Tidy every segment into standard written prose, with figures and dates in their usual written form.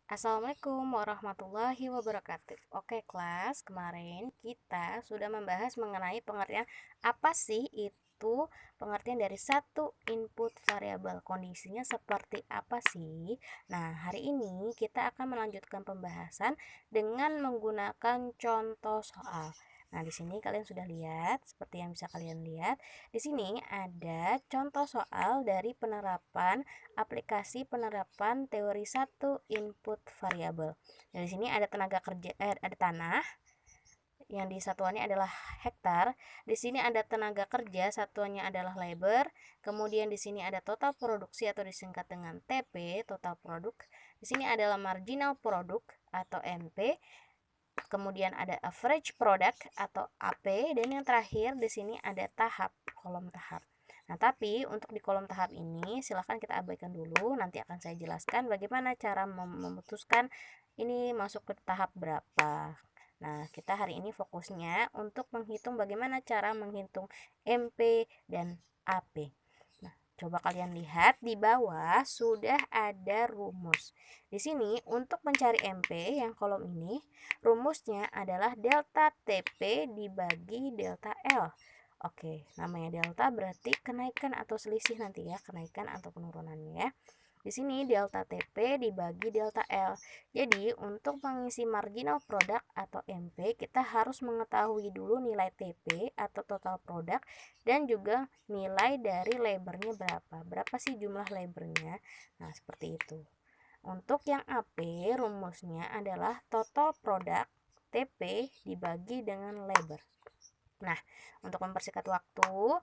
Assalamualaikum warahmatullahi wabarakatuh. Oke, kelas, kemarin kita sudah membahas mengenai pengertian apa sih itu pengertian dari satu input variabel. Kondisinya seperti apa sih? Nah, hari ini kita akan melanjutkan pembahasan dengan menggunakan contoh soal. Nah, di sini kalian sudah lihat, seperti yang bisa kalian lihat, di sini ada contoh soal dari penerapan aplikasi penerapan teori satu input variabel. Dari sini ada tenaga kerja, ada tanah yang di satuannya adalah hektar. Di sini ada tenaga kerja, satuannya adalah labor. Kemudian di sini ada total produksi atau disingkat dengan TP, total produk. Di sini adalah marginal product atau MP. Kemudian ada average product atau AP, dan yang terakhir di sini ada tahap, kolom tahap. Nah, tapi untuk di kolom tahap ini silahkan kita abaikan dulu, nanti akan saya jelaskan bagaimana cara memutuskan ini masuk ke tahap berapa. Nah, kita hari ini fokusnya untuk menghitung bagaimana cara menghitung MP dan AP. Nah, coba kalian lihat di bawah sudah ada rumus. Di sini untuk mencari MP yang kolom ini, rumusnya adalah delta TP dibagi delta L. Oke, namanya delta berarti kenaikan atau selisih nanti ya, kenaikan atau penurunannya ya. Di sini delta TP dibagi delta L. Jadi, untuk mengisi marginal product atau MP, kita harus mengetahui dulu nilai TP atau total product dan juga nilai dari labornya berapa. Berapa sih jumlah labornya? Nah, seperti itu. Untuk yang AP, rumusnya adalah total product TP dibagi dengan labor. Nah, untuk mempersingkat waktu,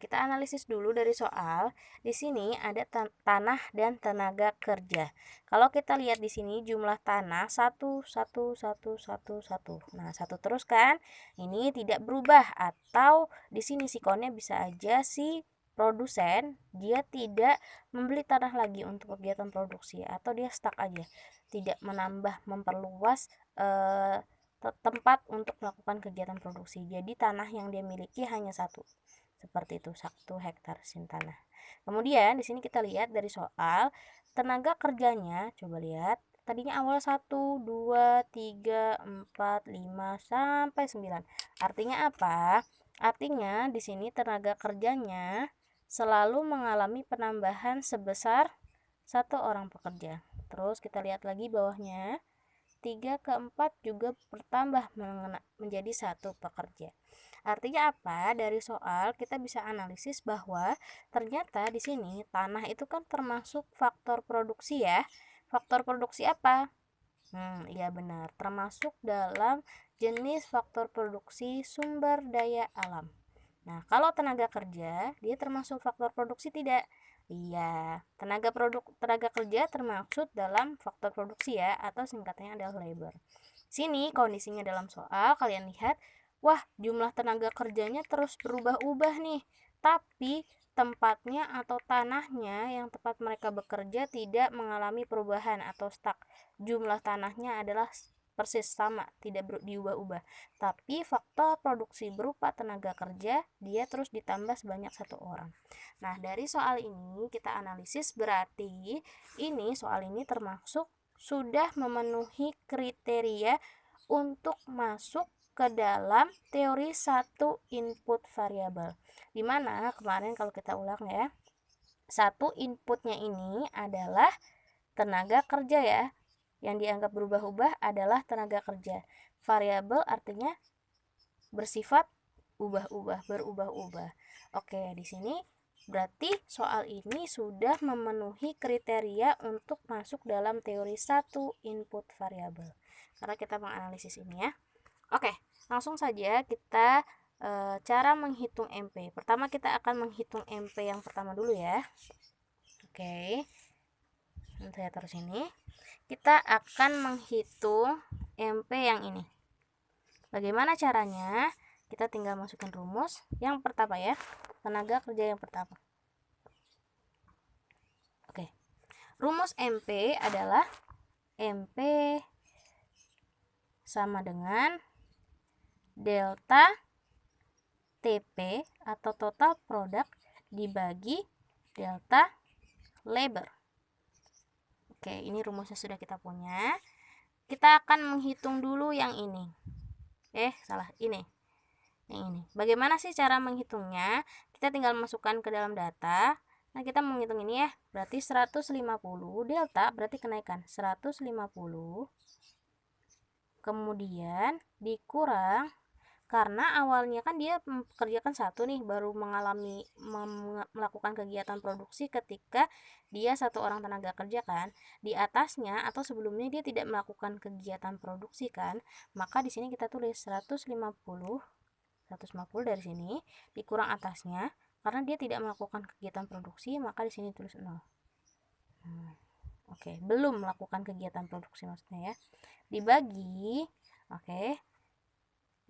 kita analisis dulu dari soal. Di sini ada tanah dan tenaga kerja. Kalau kita lihat di sini jumlah tanah satu satu satu satu satu. Nah, satu terus kan? Ini tidak berubah, atau di sini sikonnya bisa aja si produsen dia tidak membeli tanah lagi untuk kegiatan produksi, atau dia stuck aja, tidak menambah memperluas tempat untuk melakukan kegiatan produksi. Jadi tanah yang dia miliki hanya satu. Seperti itu, 1 hektar sin tanah. Kemudian di sini kita lihat dari soal tenaga kerjanya, coba lihat. Tadinya awal 1, 2, 3, 4, 5 sampai 9. Artinya apa? Artinya di sini tenaga kerjanya selalu mengalami penambahan sebesar 1 orang pekerja. Terus kita lihat lagi bawahnya, 3 ke 4 juga bertambah menjadi 1 pekerja. Artinya apa? Dari soal kita bisa analisis bahwa ternyata di sini tanah itu kan termasuk faktor produksi ya. Faktor produksi apa? Iya benar, termasuk dalam jenis faktor produksi sumber daya alam. Nah, kalau tenaga kerja, dia termasuk faktor produksi tidak? Iya, tenaga kerja termaksud dalam faktor produksi ya, atau singkatnya adalah labor. Sini kondisinya dalam soal kalian lihat, wah, jumlah tenaga kerjanya terus berubah-ubah nih. Tapi tempatnya atau tanahnya yang tempat mereka bekerja tidak mengalami perubahan atau stuck. Jumlah tanahnya adalah persis sama, tidak diubah-ubah. Tapi faktor produksi berupa tenaga kerja dia terus ditambah sebanyak 1 orang. Nah, dari soal ini kita analisis, berarti ini soal ini termasuk sudah memenuhi kriteria untuk masuk ke dalam teori satu input variabel. Dimana kemarin kalau kita ulang ya, satu inputnya ini adalah tenaga kerja ya. Yang dianggap berubah-ubah adalah tenaga kerja. Variabel artinya bersifat berubah-ubah. Oke, di sini berarti soal ini sudah memenuhi kriteria untuk masuk dalam teori satu input variabel. Karena kita menganalisis ini ya. Oke, langsung saja kita cara menghitung MP. Pertama kita akan menghitung MP yang pertama dulu ya. Oke. Saya taruh sini. Kita akan menghitung MP yang ini. Bagaimana caranya? Kita tinggal masukkan rumus yang pertama ya, tenaga kerja yang pertama. Oke, rumus MP adalah MP sama dengan delta TP atau total product dibagi delta labor. Oke, ini rumusnya sudah kita punya. Kita akan menghitung dulu yang ini. Salah, ini. Yang ini. Bagaimana sih cara menghitungnya? Kita tinggal masukkan ke dalam data. Nah, kita menghitung ini ya. Berarti 150 delta berarti kenaikan 150. Kemudian dikurang, karena awalnya kan dia mengerjakan satu nih, baru melakukan kegiatan produksi ketika dia satu orang tenaga kerja kan. Di atasnya atau sebelumnya dia tidak melakukan kegiatan produksi kan, maka di sini kita tulis 150 dari sini dikurang atasnya, karena dia tidak melakukan kegiatan produksi, maka di sini tulis 0. Oke, belum melakukan kegiatan produksi maksudnya ya. Dibagi, oke.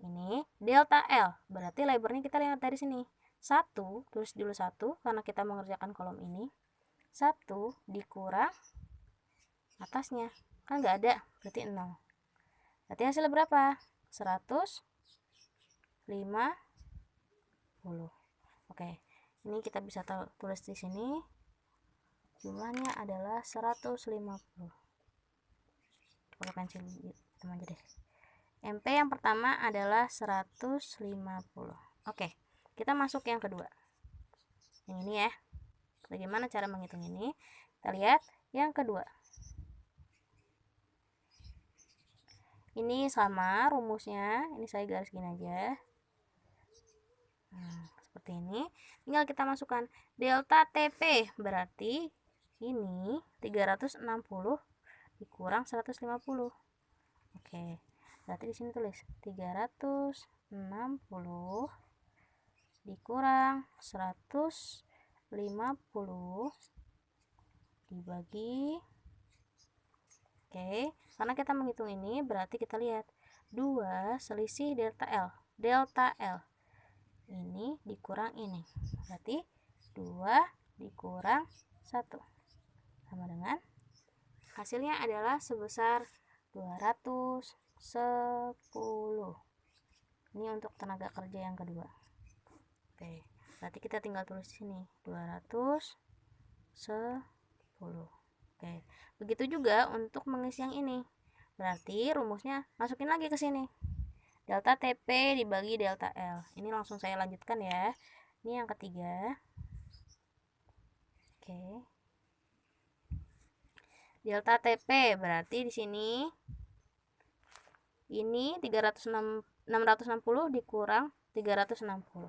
Ini delta L, berarti lebarnya kita lihat dari sini. 1, tulis dulu 1 karena kita mengerjakan kolom ini. 1 dikurang atasnya, kan nggak ada, berarti 0. Berarti hasilnya berapa? 150. Oke, ini kita bisa tulis di sini. Jumlahnya adalah 150. Pakai pensil hitam aja deh. MP yang pertama adalah 150. Oke, kita masuk yang kedua. Yang ini ya. Bagaimana cara menghitung ini? Kita lihat yang kedua. Ini sama rumusnya. Ini saya garis gini aja. Seperti ini. Tinggal kita masukkan delta TP. Berarti ini 360 dikurang 150. Oke. Berarti di sini tulis 360 dikurang 150 dibagi. Oke, karena kita menghitung ini berarti kita lihat 2 selisih delta L. Delta L ini dikurang ini. Berarti 2 dikurang 1 sama dengan hasilnya adalah sebesar 210. Ini untuk tenaga kerja yang kedua. Oke, berarti kita tinggal tulis di sini 210. Oke, begitu juga untuk mengisi yang ini. Berarti rumusnya masukin lagi ke sini. Delta TP dibagi delta L. Ini langsung saya lanjutkan ya. Ini yang ketiga. Oke. Delta TP berarti di sini ini 660 dikurang 360.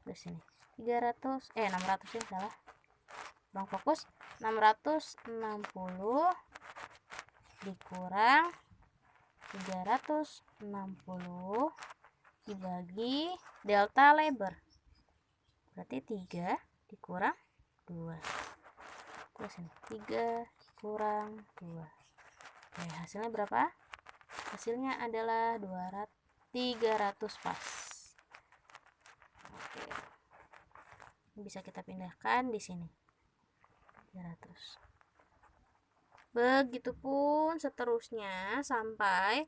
Terus sini 600 ya salah. Bang fokus. 660 dikurang 360 dibagi delta lebar. Berarti 3 dikurang 2. Terus ini 3 kurang 2. Oke, hasilnya berapa? Hasilnya adalah 300 pas. Oke. Bisa kita pindahkan di sini. 300. Begitupun seterusnya sampai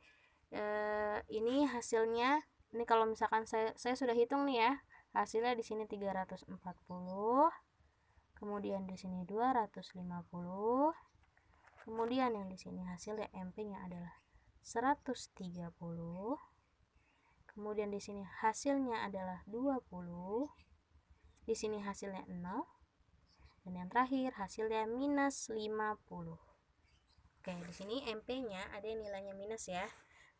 ini hasilnya. Ini kalau misalkan saya sudah hitung nih ya. Hasilnya di sini 340. Kemudian di sini 250. Kemudian yang di sini hasilnya MP-nya adalah 130. Kemudian di sini hasilnya adalah 20. Di sini hasilnya 0. Dan yang terakhir hasilnya minus 50. Oke, di sini MP-nya ada nilainya minus ya.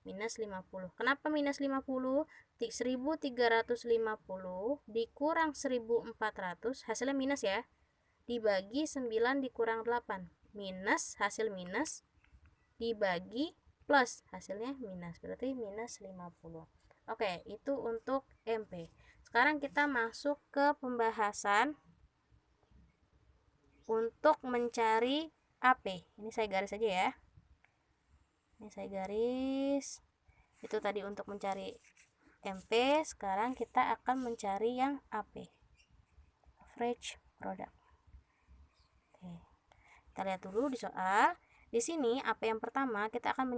Minus 50. Kenapa minus 50? 1350 dikurang 1400, hasilnya minus ya. Dibagi 9 dikurang 8. Minus, hasil minus dibagi plus, hasilnya minus. Berarti minus 50. Oke, itu untuk MP. Sekarang kita masuk ke pembahasan untuk mencari AP. Ini saya garis aja ya. Ini saya garis. Itu tadi untuk mencari MP. Sekarang kita akan mencari yang AP. Average product. Oke. Kita lihat dulu di soal. Di sini AP yang pertama kita akan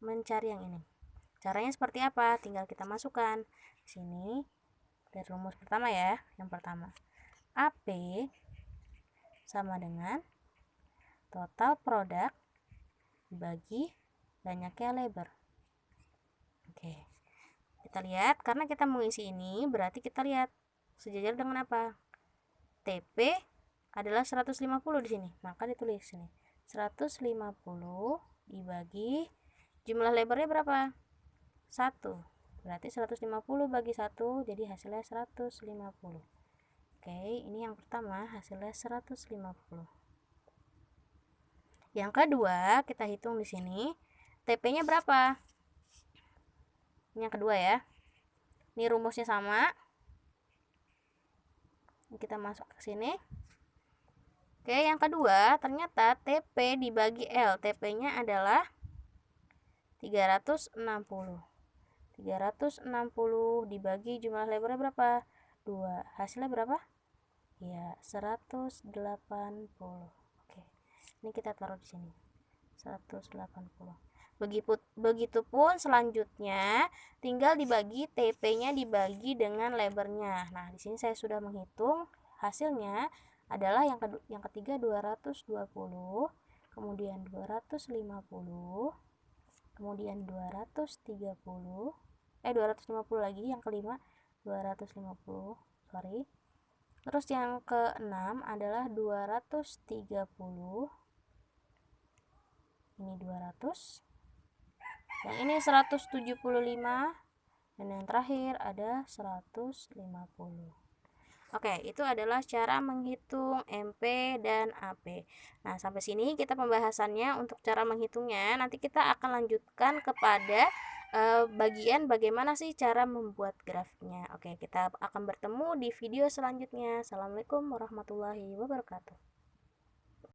mencari yang ini. Caranya seperti apa? Tinggal kita masukkan di sini dari rumus pertama ya. Yang pertama, AP sama dengan total produk dibagi banyaknya lebar. Oke, kita lihat, karena kita mengisi ini berarti kita lihat sejajar dengan apa? TP adalah 150 di sini, maka ditulis sini 150 dibagi jumlah lebarnya berapa? 1. Berarti 150 bagi 1, jadi hasilnya 150. Oke, ini yang pertama hasilnya 150. Yang kedua, kita hitung di sini. TP-nya berapa? Ini yang kedua ya. Ini rumusnya sama. Kita masuk ke sini. Oke, yang kedua, ternyata TP dibagi L. TP-nya adalah 360. 360 dibagi jumlah lebarnya berapa? 2. Hasilnya berapa? Ya, 180. Oke. Ini kita taruh di sini. 180. Begitupun selanjutnya tinggal dibagi, TP-nya dibagi dengan lebarnya. Nah, di sini saya sudah menghitung hasilnya adalah yang ketiga 220, kemudian 250, kemudian 230, 250 lagi, yang kelima 250, sorry. Terus yang keenam adalah 230. Ini 200. Yang ini 175 dan yang terakhir ada 150. Oke, itu adalah cara menghitung MP dan AP. Nah, sampai sini kita pembahasannya untuk cara menghitungnya. Nanti kita akan lanjutkan kepada bagian bagaimana sih cara membuat grafiknya. Oke, kita akan bertemu di video selanjutnya. Assalamualaikum warahmatullahi wabarakatuh.